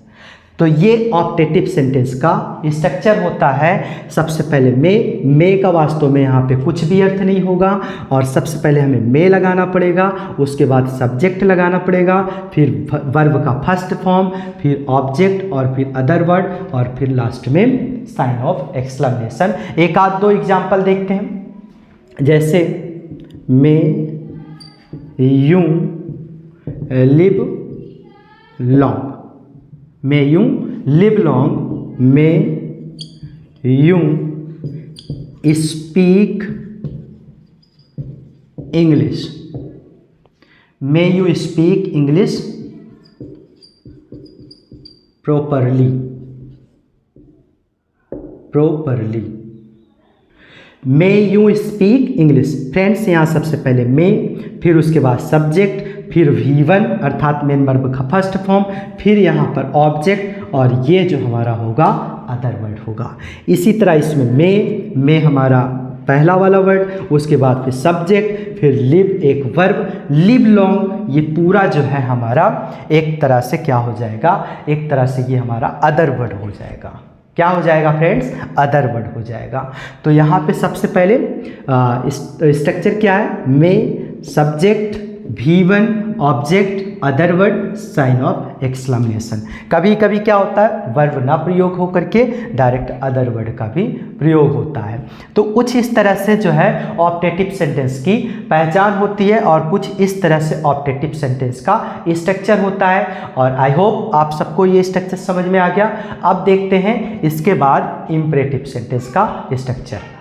तो ये ऑप्टेटिव सेंटेंस का स्ट्रक्चर होता है। सबसे पहले में का वास्तव में यहाँ पे कुछ भी अर्थ नहीं होगा, और सबसे पहले हमें में लगाना पड़ेगा, उसके बाद सब्जेक्ट लगाना पड़ेगा, फिर वर्ब का फर्स्ट फॉर्म, फिर ऑब्जेक्ट, और फिर अदर वर्ड, और फिर लास्ट में साइन ऑफ एक्सक्लेमेशन। एक आध दो एग्जाम्पल देखते हैं, जैसे में यूं live long, may you live long, may you speak English, may you speak English properly, may you speak English। Friends यहाँ सबसे पहले में, फिर उसके बाद सब्जेक्ट, फिर V1 अर्थात मेन वर्ब का फर्स्ट फॉर्म, फिर यहाँ पर ऑब्जेक्ट, और ये जो हमारा होगा अदर वर्ड होगा। इसी तरह इसमें में हमारा पहला वाला वर्ड, उसके बाद फिर सब्जेक्ट, फिर लिव एक वर्ब, लिव लॉन्ग, ये पूरा जो है हमारा एक तरह से क्या हो जाएगा, एक तरह से ये हमारा अदर वर्ड हो जाएगा। क्या हो जाएगा फ्रेंड्स, अदर वर्ड हो जाएगा। तो यहाँ पे सबसे पहले स्ट्रक्चर क्या है, में, subject, V1, object, other word, sign of exclamation. कभी कभी क्या होता है, वर्ब ना प्रयोग होकर के डायरेक्ट अदर वर्ड का भी प्रयोग होता है। तो कुछ इस तरह से जो है ऑप्टेटिव सेंटेंस की पहचान होती है, और कुछ इस तरह से ऑप्टेटिव सेंटेंस का स्ट्रक्चर होता है। और आई होप आप सबको ये स्ट्रक्चर समझ में आ गया। अब देखते हैं इसके बाद इंपरेटिव सेंटेंस का structure.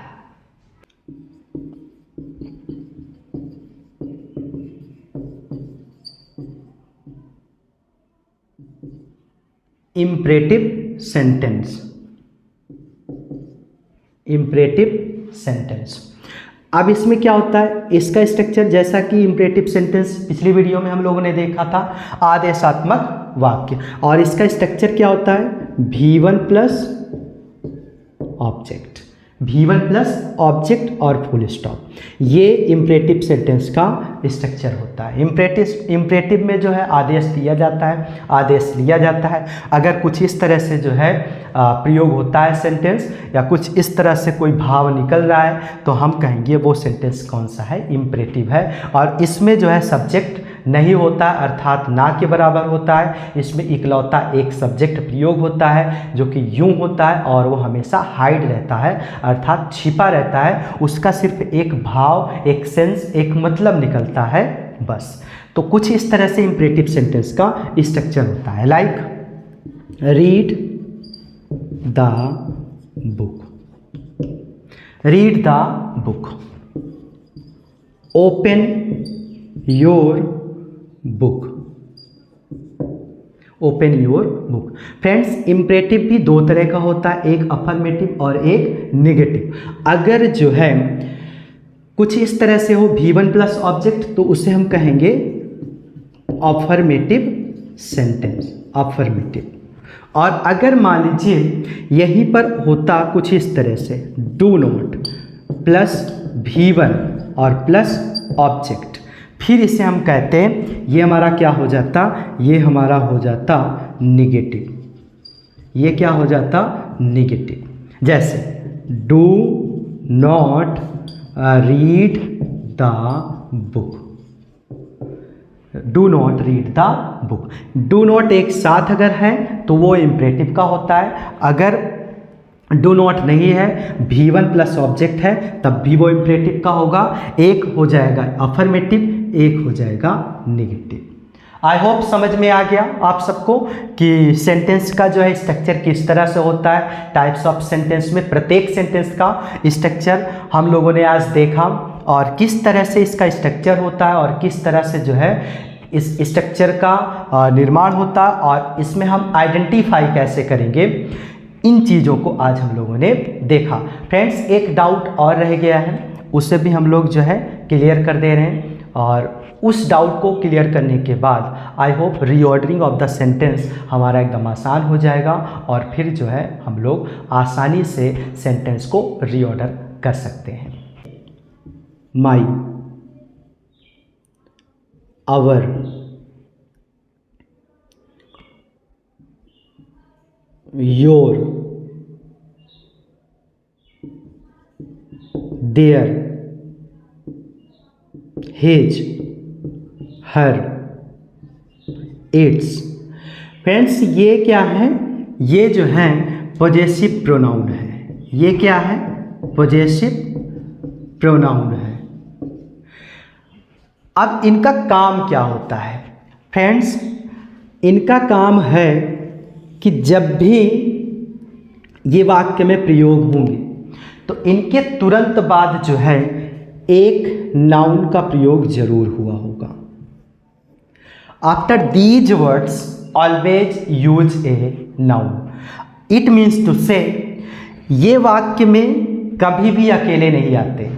Imperative sentence, imperative sentence. अब इसमें क्या होता है, इसका स्ट्रक्चर जैसा कि इम्परेटिव सेंटेंस पिछली वीडियो में हम लोगों ने देखा था, आदेशात्मक वाक्य, और इसका स्ट्रक्चर क्या होता है, V1 plus object, V1 plus object और फुल स्टॉप। ये इम्परेटिव सेंटेंस का स्ट्रक्चर होता है। इम्परेटिव में जो है आदेश दिया जाता है, आदेश लिया जाता है। अगर कुछ इस तरह से जो है प्रयोग होता है सेंटेंस, या कुछ इस तरह से कोई भाव निकल रहा है, तो हम कहेंगे वो सेंटेंस कौन सा है, इम्परेटिव है। और इसमें जो है सब्जेक्ट नहीं होता, अर्थात ना के बराबर होता है। इसमें इकलौता एक सब्जेक्ट प्रयोग होता है जो कि यूं होता है, और वो हमेशा हाइड रहता है, अर्थात छिपा रहता है। उसका सिर्फ एक भाव, एक सेंस, एक मतलब निकलता है बस। तो कुछ इस तरह से इंपरेटिव सेंटेंस का स्ट्रक्चर होता है, like read the book, read the book, open your book, open your book. Friends, imperative भी दो तरह का होता है, एक अफर्मेटिव और एक नेगेटिव। अगर जो है कुछ इस तरह से हो V1 प्लस ऑब्जेक्ट, तो उसे हम कहेंगे अफर्मेटिव सेंटेंस, अफर्मेटिव। और अगर मान लीजिए यहीं पर होता कुछ इस तरह से, डू नॉट प्लस V1 और प्लस ऑब्जेक्ट, फिर इसे हम कहते हैं, ये हमारा क्या हो जाता, ये हमारा हो जाता निगेटिव। ये क्या हो जाता, निगेटिव। जैसे do not read the book, do not read the book. Do not एक साथ अगर है तो वो इंपरेटिव का होता है, अगर डू नॉट नहीं है, V1 प्लस ऑब्जेक्ट है, तब भी वो इंपरेटिव का होगा। एक हो जाएगा अफर्मेटिव, एक हो जाएगा नेगेटिव। आई होप समझ में आ गया आप सबको कि सेंटेंस का जो है स्ट्रक्चर किस तरह से होता है। टाइप्स ऑफ सेंटेंस में प्रत्येक सेंटेंस का स्ट्रक्चर हम लोगों ने आज देखा, और किस तरह से इसका स्ट्रक्चर होता है और किस तरह से जो है इस स्ट्रक्चर का निर्माण होता है, और इसमें हम आइडेंटिफाई कैसे करेंगे, इन चीज़ों को आज हम लोगों ने देखा। फ्रेंड्स, एक डाउट और रह गया है, उसे भी हम लोग जो है क्लियर कर दे रहे हैं, और उस डाउट को क्लियर करने के बाद I hope reordering of the sentence हमारा एकदम आसान हो जाएगा, और फिर जो है हम लोग आसानी से सेंटेंस को रीऑर्डर कर सकते हैं। My, our, your, their, his, her, its. Friends, ये क्या है, ये जो है पॉजेसिव प्रोनाउन है। ये क्या है, पॉजेसिव प्रोनाउन है। अब इनका काम क्या होता है फ्रेंड्स, इनका काम है कि जब भी ये वाक्य में प्रयोग होंगे तो इनके तुरंत बाद जो है एक नाउन का प्रयोग जरूर हुआ होगा। After these words always use a noun. It means to say, ये वाक्य में कभी भी अकेले नहीं आते।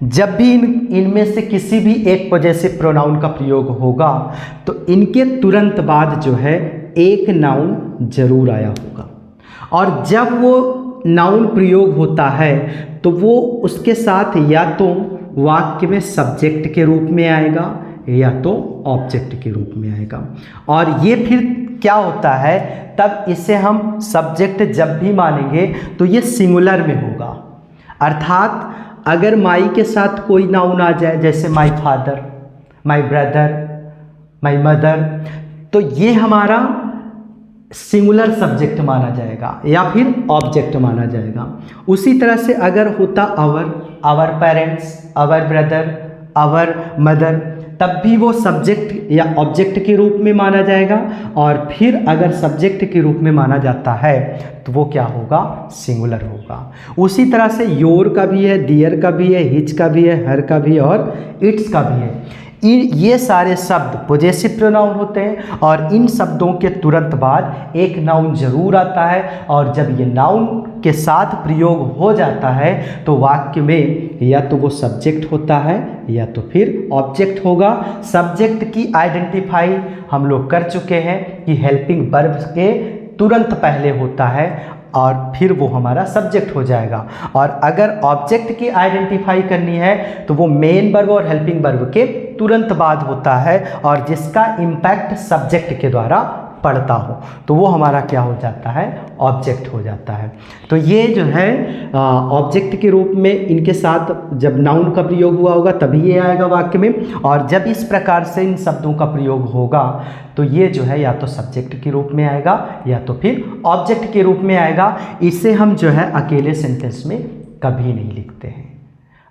जब भी इनमें से किसी भी एक पॉजेसिव प्रोनाउन का प्रयोग होगा तो इनके तुरंत बाद जो है एक नाउन जरूर आया होगा, और जब वो नाउन प्रयोग होता है तो वो उसके साथ या तो वाक्य में सब्जेक्ट के रूप में आएगा या तो ऑब्जेक्ट के रूप में आएगा। और ये फिर क्या होता है, तब इसे हम सब्जेक्ट जब भी मानेंगे तो ये सिंगुलर में होगा। अर्थात अगर माई के साथ कोई नाउन आ जाए, जैसे my father, my brother, my mother, तो ये हमारा सिंगुलर सब्जेक्ट माना जाएगा या फिर ऑब्जेक्ट माना जाएगा। उसी तरह से अगर होता our parents, our brother, our mother, तब भी वो सब्जेक्ट या ऑब्जेक्ट के रूप में माना जाएगा। और फिर अगर सब्जेक्ट के रूप में माना जाता है तो वो क्या होगा, सिंगुलर होगा। उसी तरह से योर का भी है, डियर का भी है, हिज का भी है, हर का भी है और इट्स का भी है। ये सारे शब्द पॉजेसिव प्रोनाउन होते हैं, और इन शब्दों के तुरंत बाद एक नाउन जरूर आता है, और जब ये नाउन के साथ प्रयोग हो जाता है तो वाक्य में या तो वो सब्जेक्ट होता है या तो फिर ऑब्जेक्ट होगा। सब्जेक्ट की आइडेंटिफाई हम लोग कर चुके हैं कि हेल्पिंग वर्ब के तुरंत पहले होता है और फिर वो हमारा सब्जेक्ट हो जाएगा। और अगर ऑब्जेक्ट की आइडेंटिफाई करनी है तो वो मेन वर्ब और हेल्पिंग वर्ब के तुरंत बाद होता है, और जिसका इम्पैक्ट सब्जेक्ट के द्वारा पड़ता हो तो वो हमारा क्या हो जाता है, ऑब्जेक्ट हो जाता है। तो ये जो है ऑब्जेक्ट के रूप में इनके साथ जब नाउन का प्रयोग हुआ होगा तभी ये आएगा वाक्य में, और जब इस प्रकार से इन शब्दों का प्रयोग होगा तो ये जो है या तो सब्जेक्ट के रूप में आएगा या तो फिर ऑब्जेक्ट के रूप में आएगा। इसे हम जो है अकेले सेंटेंस में कभी नहीं लिखते हैं।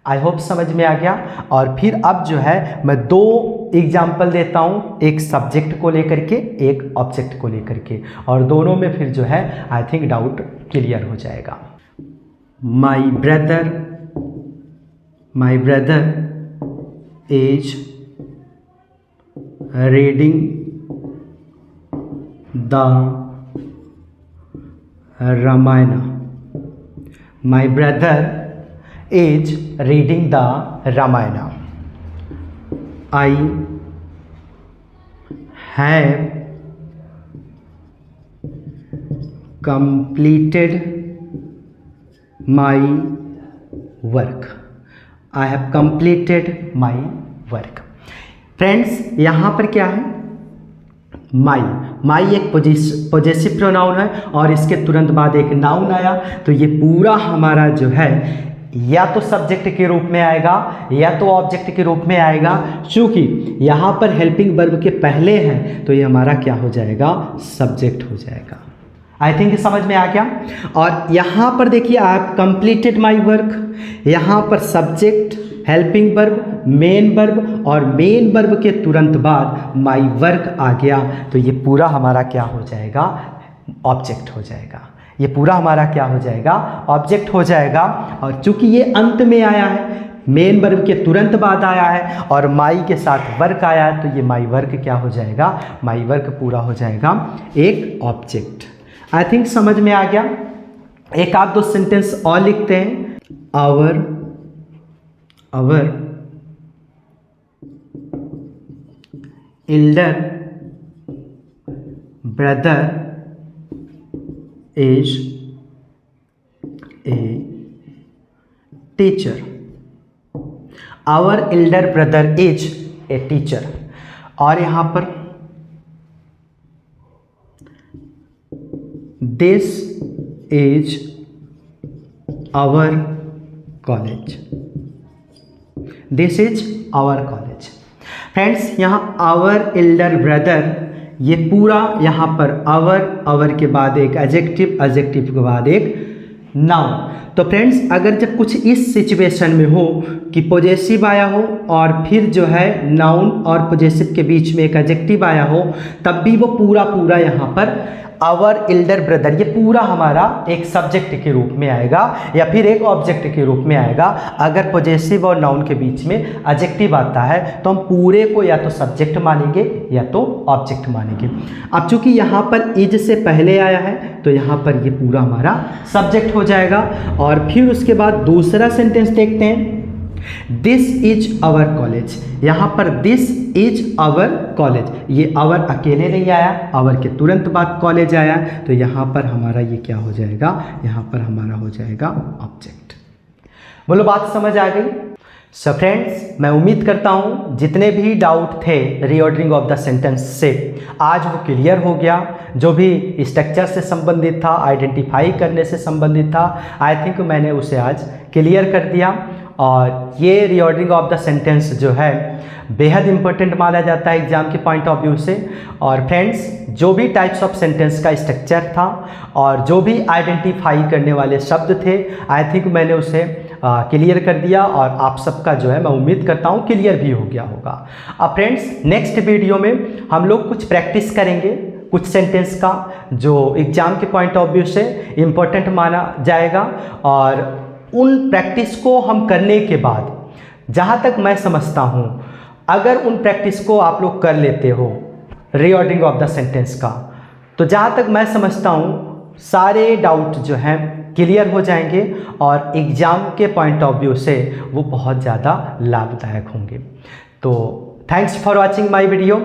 आई होप समझ में आ गया। और फिर अब जो है मैं दो एग्जाम्पल देता हूँ, एक सब्जेक्ट को लेकर के, एक ऑब्जेक्ट को लेकर के, और दोनों में फिर जो है आई थिंक डाउट क्लियर हो जाएगा। My brother is reading the Ramayan. My brother is reading the Ramayana. I have completed my work. I have completed my work. Friends यहाँ पर क्या है, माई एक पोजेसिव प्रोनाउन है और इसके तुरंत बाद एक नाउन आया, तो ये पूरा हमारा जो है या तो सब्जेक्ट के रूप में आएगा या तो ऑब्जेक्ट के रूप में आएगा। चूंकि यहाँ पर हेल्पिंग वर्ब के पहले हैं तो ये हमारा क्या हो जाएगा, सब्जेक्ट हो जाएगा। आई थिंक समझ में आ गया। और यहाँ पर देखिए, I have completed my work, यहाँ पर subject, helping verb, main verb, और मेन वर्ब के तुरंत बाद माई वर्क आ गया, तो ये पूरा हमारा क्या हो जाएगा, ऑब्जेक्ट हो जाएगा। ये पूरा हमारा क्या हो जाएगा, ऑब्जेक्ट हो जाएगा। और चूंकि ये अंत में आया है, मेन वर्ब के तुरंत बाद आया है और माई के साथ वर्क आया है, तो ये माई वर्क क्या हो जाएगा, माई वर्क पूरा हो जाएगा एक ऑब्जेक्ट। आई थिंक समझ में आ गया। एक आध दो सेंटेंस और लिखते हैं। Our elder brother is a teacher. Our elder brother is a teacher. और यहाँ पर this is our college. This is our college. Friends, यहाँ our elder brother, ये पूरा यहाँ पर अवर के बाद एक एडजेक्टिव के बाद एक नाउन। तो फ्रेंड्स, अगर जब कुछ इस सिचुएशन में हो कि पॉजेसिव आया हो और फिर जो है नाउन और पॉजेसिव के बीच में एक एडजेक्टिव आया हो, तब भी वो पूरा यहाँ पर आवर एल्डर ब्रदर, ये पूरा हमारा एक सब्जेक्ट के रूप में आएगा या फिर एक ऑब्जेक्ट के रूप में आएगा। अगर पॉजेसिव और नाउन के बीच में एडजेक्टिव आता है तो हम पूरे को या तो सब्जेक्ट मानेंगे या तो ऑब्जेक्ट मानेंगे। अब चूंकि यहाँ पर इज से पहले आया है तो यहाँ पर ये पूरा हमारा सब्जेक्ट हो जाएगा। और फिर उसके बाद दूसरा सेंटेंस देखते हैं, दिस इज आवर कॉलेज। यहाँ पर दिस इज आवर कॉलेज, ये आवर अकेले नहीं आया, आवर के तुरंत बाद कॉलेज आया, तो यहाँ पर हमारा ये क्या हो जाएगा, यहाँ पर हमारा हो जाएगा ऑब्जेक्ट। बोलो, बात समझ आ गई? सो फ्रेंड्स, मैं उम्मीद करता हूँ जितने भी डाउट थे रीऑर्डरिंग ऑफ द सेंटेंस से, आज वो क्लियर हो गया। जो भी स्ट्रक्चर से संबंधित था, आइडेंटिफाई करने से संबंधित था, आई थिंक मैंने उसे आज क्लियर कर दिया। और ये रीऑर्डरिंग ऑफ द सेंटेंस जो है बेहद इंपॉर्टेंट माना जाता है एग्जाम के पॉइंट ऑफ व्यू से। और फ्रेंड्स, जो भी टाइप्स ऑफ सेंटेंस का स्ट्रक्चर था और जो भी आइडेंटिफाई करने वाले शब्द थे, आई थिंक मैंने उसे क्लियर कर दिया और आप सबका जो है मैं उम्मीद करता हूँ क्लियर भी हो गया होगा। अब फ्रेंड्स, नेक्स्ट वीडियो में हम लोग कुछ प्रैक्टिस करेंगे कुछ सेंटेंस का जो एग्जाम के पॉइंट ऑफ व्यू से इम्पोर्टेंट माना जाएगा। और उन प्रैक्टिस को हम करने के बाद, जहाँ तक मैं समझता हूँ, अगर उन प्रैक्टिस को आप लोग कर लेते हो रीऑर्डरिंग ऑफ द सेंटेंस का, तो जहाँ तक मैं समझता हूँ सारे डाउट जो हैं क्लियर हो जाएंगे और एग्ज़ाम के पॉइंट ऑफ व्यू से वो बहुत ज़्यादा लाभदायक होंगे। तो thanks for watching my video.